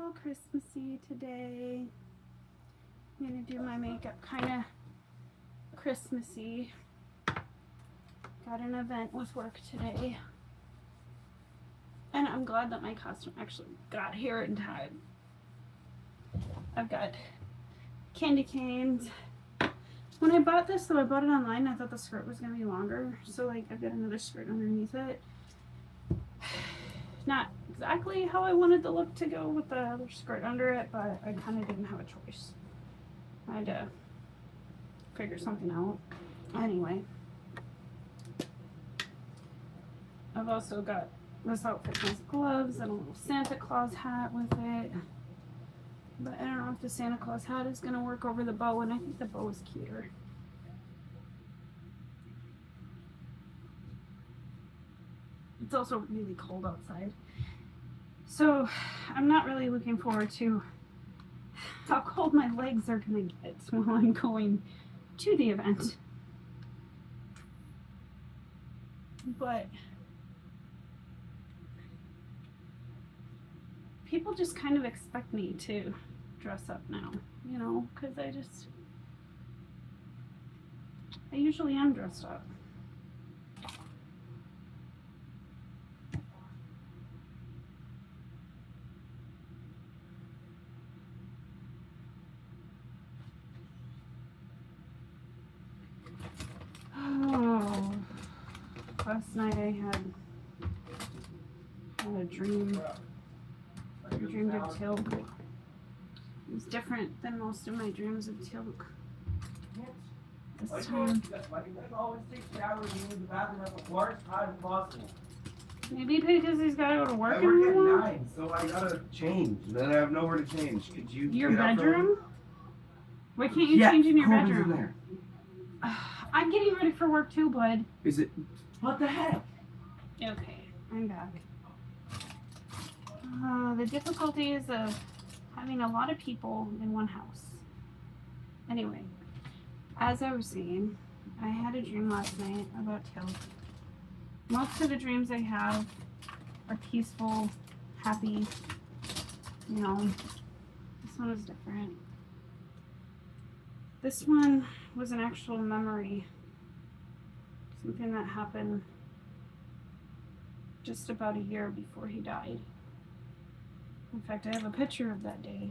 all Christmassy today. I'm gonna do my makeup kind of Christmassy. Got an event with work today. And I'm glad that my costume actually got here in time. I've got candy canes. When I bought this, though, I bought it online. I thought the skirt was going to be longer. So, like, I've got another skirt underneath it. Not exactly how I wanted the look to go with the other skirt under it, but I kind of didn't have a choice. I had to figure something out. Anyway. I've also got this outfit has gloves and a little Santa Claus hat with it. But I don't know if the Santa Claus hat is going to work over the bow, and I think the bow is cuter. It's also really cold outside. So I'm not really looking forward to how cold my legs are going to get while I'm going to the event. But people just kind of expect me to dress up now, you know, because I usually am dressed up. Oh, last night I had a dream. I dreamed of Tilk. It was different than most of my dreams of Tilk. This time. Maybe because he's got to go to work I in work the at morning. 9, so I gotta change. Then I have nowhere to change. Could you? Your get up bedroom? Why can't you Yeah, change in your Corbin's bedroom? in there. I'm getting ready for work too, bud. Is it? What the heck? Okay, I'm back. The difficulties of having a lot of people in one house. Anyway, as I was saying, I had a dream last night about Tilk. Most of the dreams I have are peaceful, happy, you know. This one is different. This one was an actual memory. Something that happened just about a year before he died. In fact, I have a picture of that day.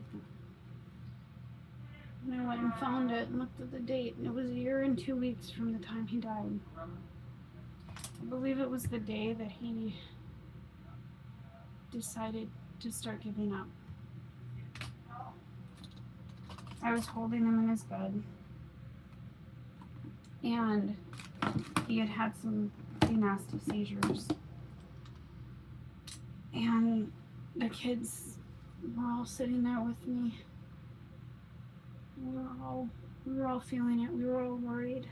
And I went and found it and looked at the date, and it was a year and 2 weeks from the time he died. I believe it was the day that he decided to start giving up. I was holding him in his bed, and he had had some pretty nasty seizures. And the kids were all sitting there with me. We were all feeling it. We were all worried.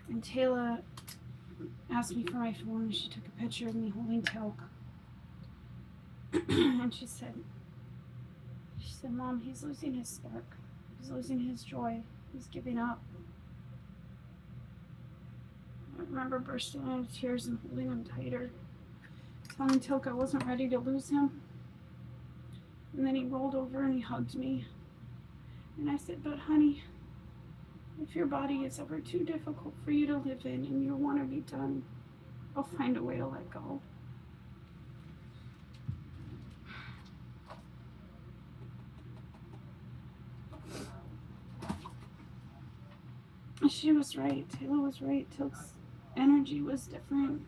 And Taylor asked me for my phone, and she took a picture of me holding Tilk. And she said, Mom, he's losing his spark. He's losing his joy. He's giving up. I remember bursting into tears and holding him tighter, telling Tilk I wasn't ready to lose him. And then he rolled over and he hugged me. And I said, but honey, if your body is ever too difficult for you to live in and you want to be done, I'll find a way to let go. She was right. Taylor was right. Tilk's energy was different.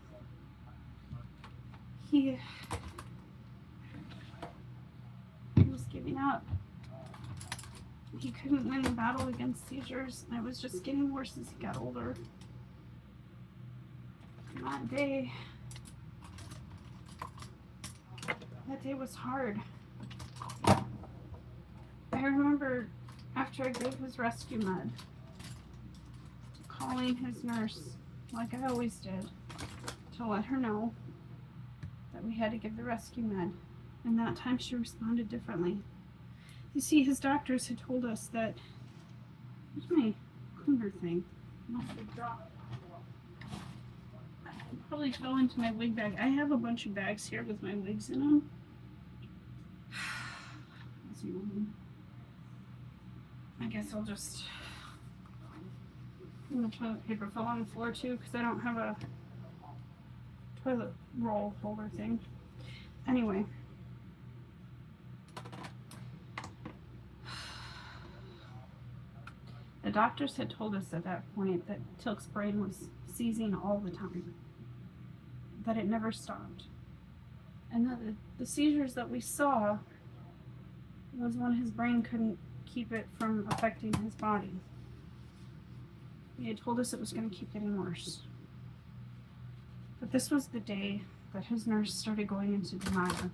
He was giving up. He couldn't win the battle against seizures, and it was just getting worse as he got older. And that day was hard. I remember after I gave his rescue med, calling his nurse, like I always did, to let her know that we had to give the rescue med. And that time she responded differently. You see, his doctors had told us that... Where's my cleaner thing? Must have dropped. probably fell into my wig bag. I have a bunch of bags here with my wigs in them. I guess I'll just. And the toilet paper fell on the floor too because I don't have a toilet roll holder thing. Anyway. The doctors had told us at that point that Tilk's brain was seizing all the time, that it never stopped, and that the seizures that we saw was when his brain couldn't keep it from affecting his body. He had told us it was going to keep getting worse. But this was the day that his nurse started going into denial.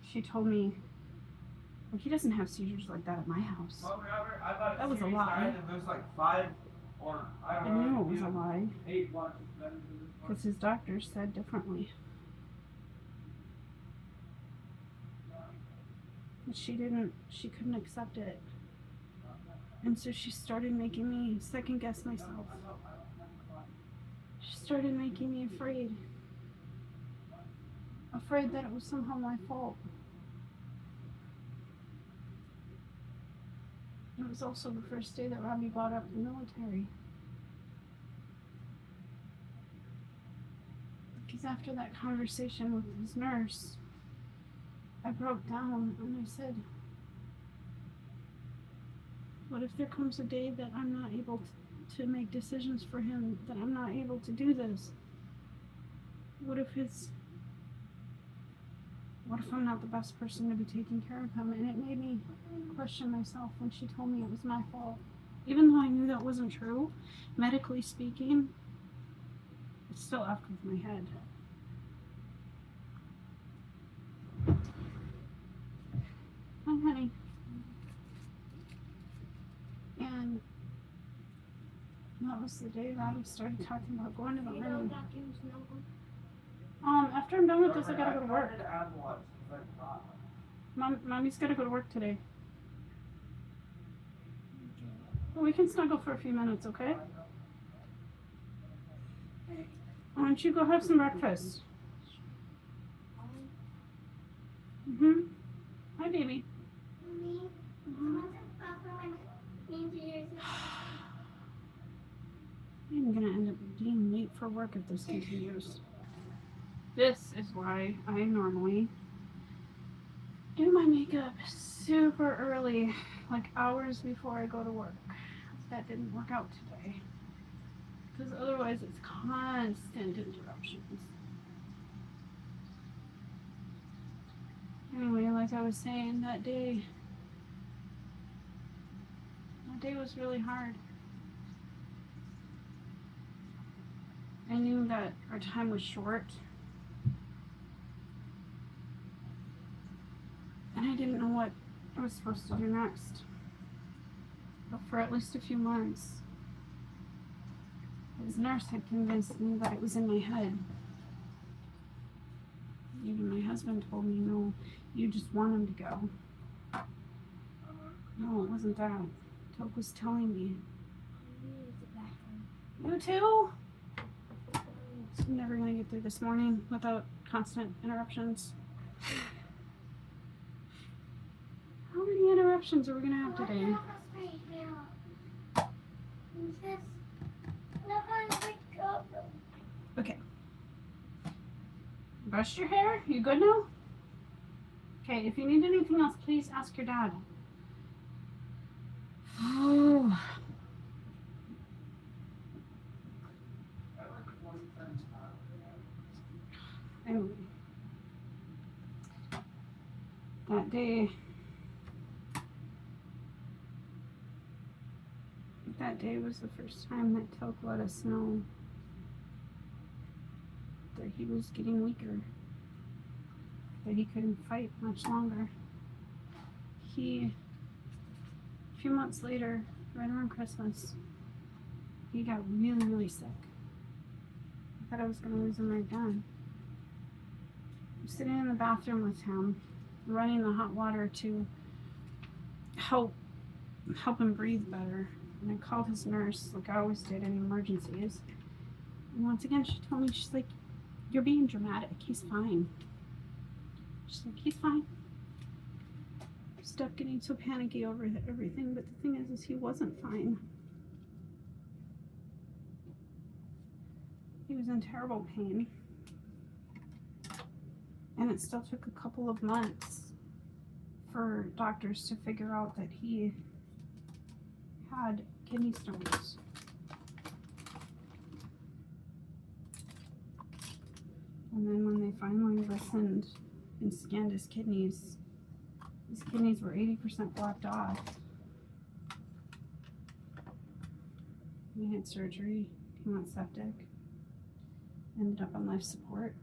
She told me, well, he doesn't have seizures like that at my house. Well, Robert, I thought That was a series lie. died and there's like 5 or I I don't know. knew it was a lie 8 watches better than this one. because his doctors said differently. But she couldn't accept it. And so she started making me second guess myself. She started making me afraid. Afraid that it was somehow my fault. It was also the first day that Robbie brought up the military. Because after that conversation with his nurse, I broke down and I said, what if there comes a day that I'm not able to make decisions for him, that I'm not able to do this? What if I'm not the best person to be taking care of him? And it made me question myself when she told me it was my fault. Even though I knew that wasn't true, medically speaking, it still effed with my head. Hi, honey. And that was the day Robbie started talking about going to the room. After I'm done with this, I gotta go to work. Mommy's gotta go to work today. Well, we can snuggle for a few minutes, okay? Why don't you go have some breakfast? Hi, baby. I'm gonna end up being late for work if this continues. This is why I normally do my makeup super early, like hours before I go to work. That didn't work out today. Because otherwise it's constant interruptions. Anyway, like I was saying, that day was really hard. I knew that our time was short. And I didn't know what I was supposed to do next. But for at least a few months, his nurse had convinced me that it was in my head. Even my husband told me, no, you just want him to go. No, it wasn't that. Toke was telling me. You too? I'm never gonna get through this morning without constant interruptions. How many interruptions are we gonna have today? Okay. Brushed your hair? You good now? Okay, if you need anything else, please ask your dad. Oh. Anyway. That day was the first time that Toke let us know that he was getting weaker, that he couldn't fight much longer. A few months later, right around Christmas, he got really, really sick. I thought I was gonna lose him right then. I'm sitting in the bathroom with him, running the hot water to help him breathe better. And I called his nurse, like I always did in emergencies. And once again, she told me, she's like, you're being dramatic. He's fine. She's like, he's fine. Stop getting so panicky over everything. But the thing is he wasn't fine. He was in terrible pain. And it still took a couple of months for doctors to figure out that he had kidney stones. And then when they finally listened and scanned his kidneys were 80% blocked off. He had surgery, he went septic, ended up on life support.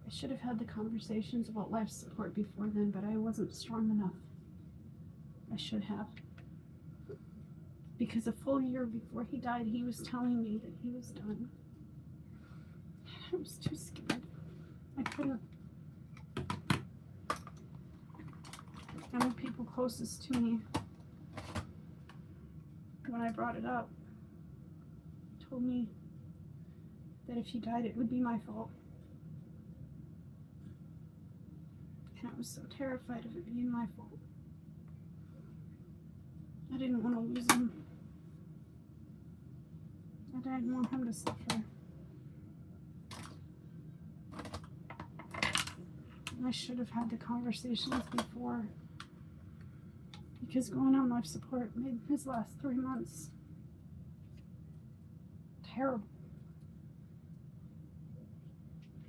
I should have had the conversations about life support before then, but I wasn't strong enough. I should have. Because a full year before he died, he was telling me that he was done. I was too scared. I couldn't. And the people closest to me, when I brought it up, told me that if he died, it would be my fault. And I was so terrified of it being my fault. I didn't want to lose him. I didn't want him to suffer. I should have had the conversations before, because going on life support made his last 3 months terrible.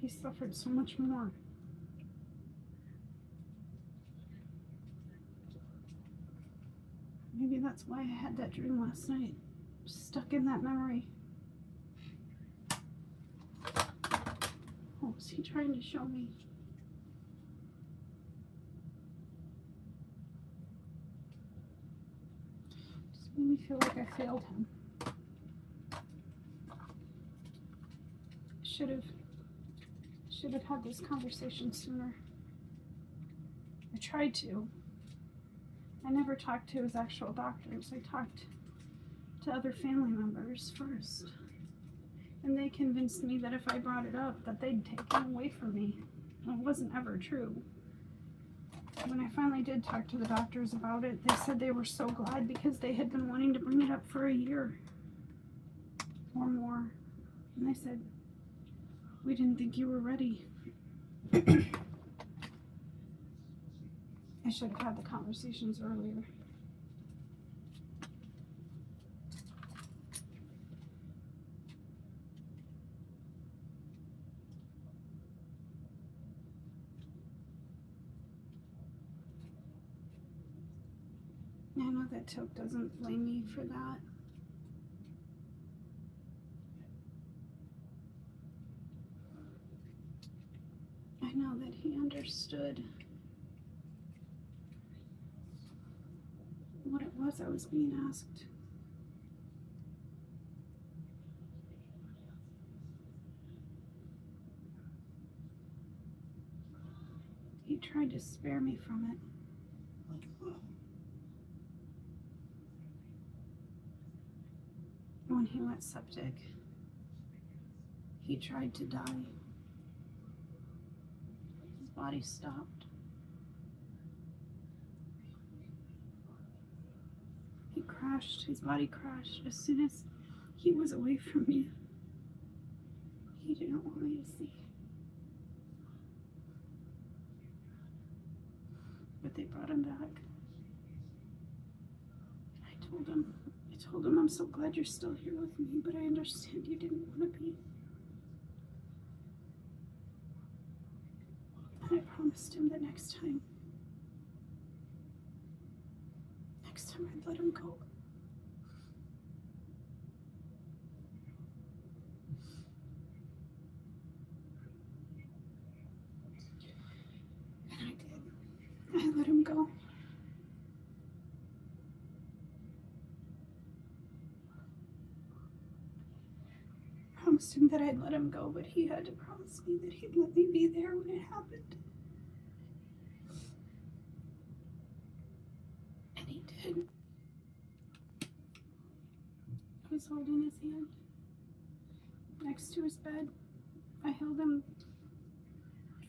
He suffered so much more. Maybe that's why I had that dream last night, stuck in that memory. What was he trying to show me? Just made me feel like I failed him. Should have had this conversation sooner. I tried to. I never talked to his actual doctors. I talked to other family members first. And they convinced me that if I brought it up, that they'd take him away from me. And it wasn't ever true. When I finally did talk to the doctors about it, they said they were so glad because they had been wanting to bring it up for a year or more. And I said, we didn't think you were ready. I should have had the conversations earlier. I know that Toke doesn't blame me for that. I know that he understood what it was I was being asked. He tried to spare me from it. When he went septic, he tried to die. His body stopped. He crashed, his body crashed as soon as he was away from me. He didn't want me to see. But they brought him back. And I told him, I'm so glad you're still here with me, but I understand you didn't want to be. And I promised him that next time I'd let him go. And I did. I let him go. I promised him that I'd let him go, but he had to promise me that he'd let me be there when it happened. And he did. I was holding his hand. next to his bed. I held him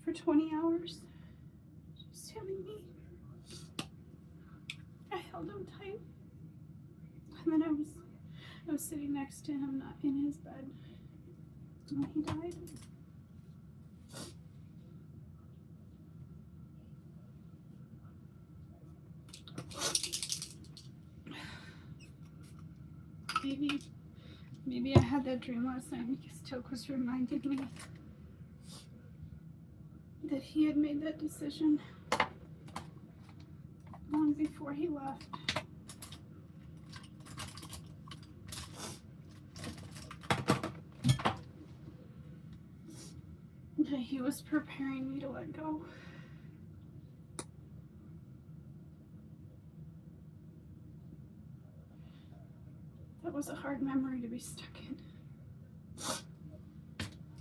for 20 hours. Just him and me. I held him tight. And then I was sitting next to him, not in his bed, when he died. Maybe I had that dream last night because Tokos reminded me that he had made that decision long before he left. That he was preparing me to let go. That was a hard memory to be stuck in.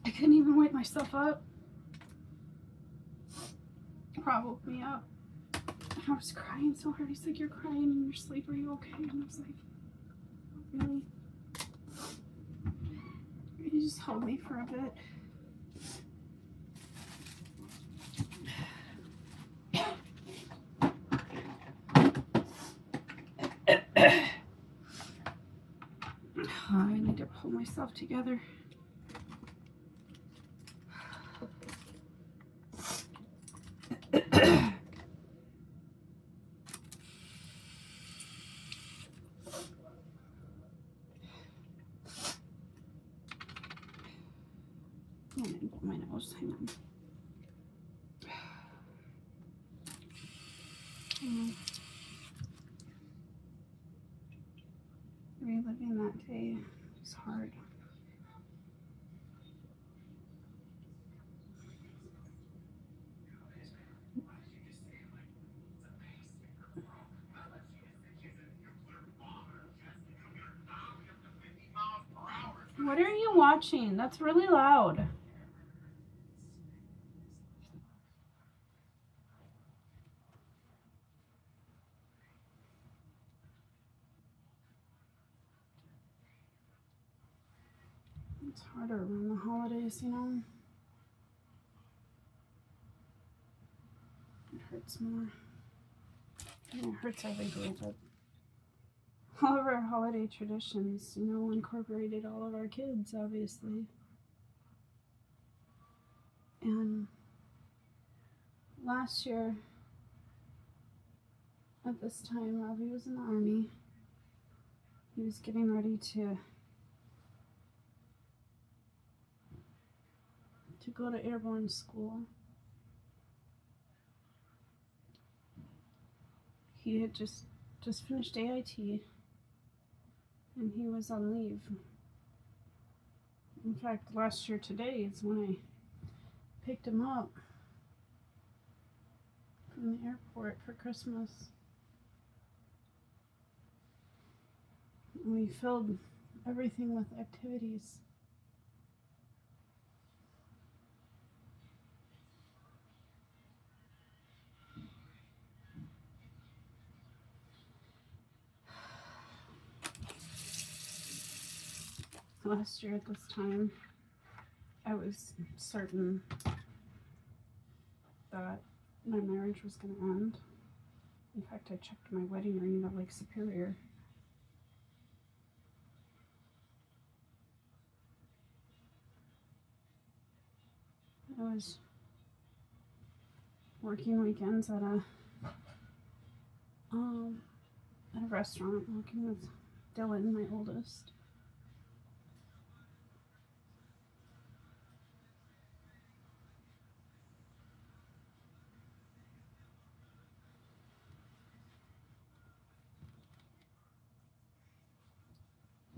I couldn't even wake myself up. Rob woke me up. I was crying so hard. He's like, "You're crying in your sleep. Are you okay?" And I was like, "Really?" He just held me for a bit. I need to pull myself together. I didn't blow my nose. Hang on. Reliving that day is hard. What are you watching? That's really loud. It's harder around the holidays, you know? It hurts more. I mean, it hurts every day, but all of our holiday traditions, you know, incorporated all of our kids, obviously. And last year, at this time, Robbie was in the Army. He was getting ready to go to airborne school. He had just finished AIT, and he was on leave. In fact, last year today is when I picked him up from the airport for Christmas. And we filled everything with activities. Last year at this time, I was certain that my marriage was going to end. In fact, I checked my wedding ring at Lake Superior. I was working weekends at a restaurant, working with Dylan, my oldest.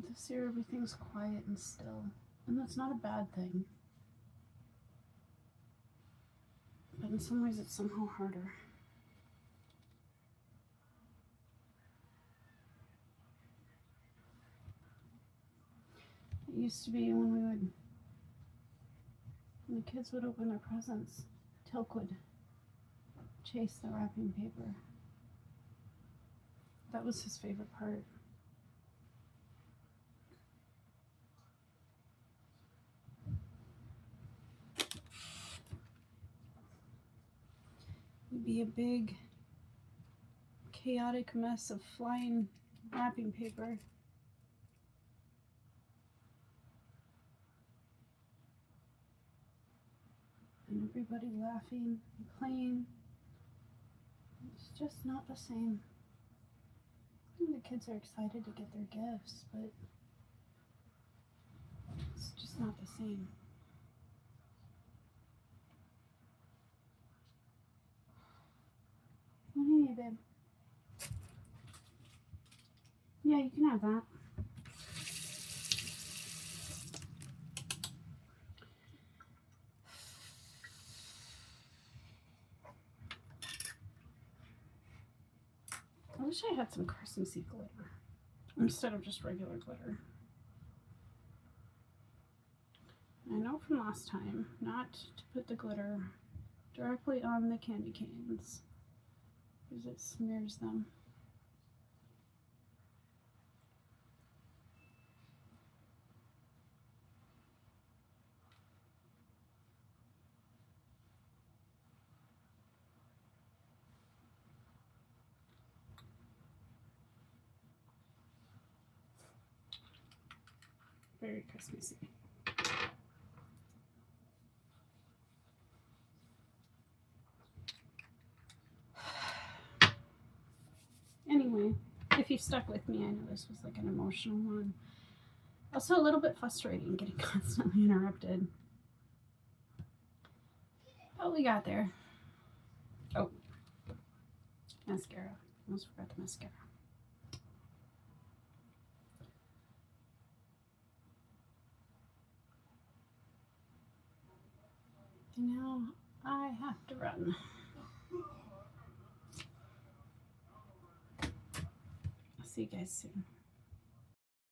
This year, everything's quiet and still, and that's not a bad thing. But in some ways, it's somehow harder. It used to be when the kids would open their presents, Tilk would chase the wrapping paper. That was his favorite part. would be a big chaotic mess of flying wrapping paper. And everybody laughing and playing. It's just not the same. I think the kids are excited to get their gifts, but it's just not the same. What do you need, babe? Yeah, you can have that. I wish I had some Christmassy glitter instead of just regular glitter. I know from last time not to put the glitter directly on the candy canes because it smears them. Very Christmassy. Anyway, if you stuck with me, I know this was like an emotional one. Also a little bit frustrating getting constantly interrupted. But we got there. Oh, mascara. Almost forgot the mascara. And now I have to run. I'll see you guys soon.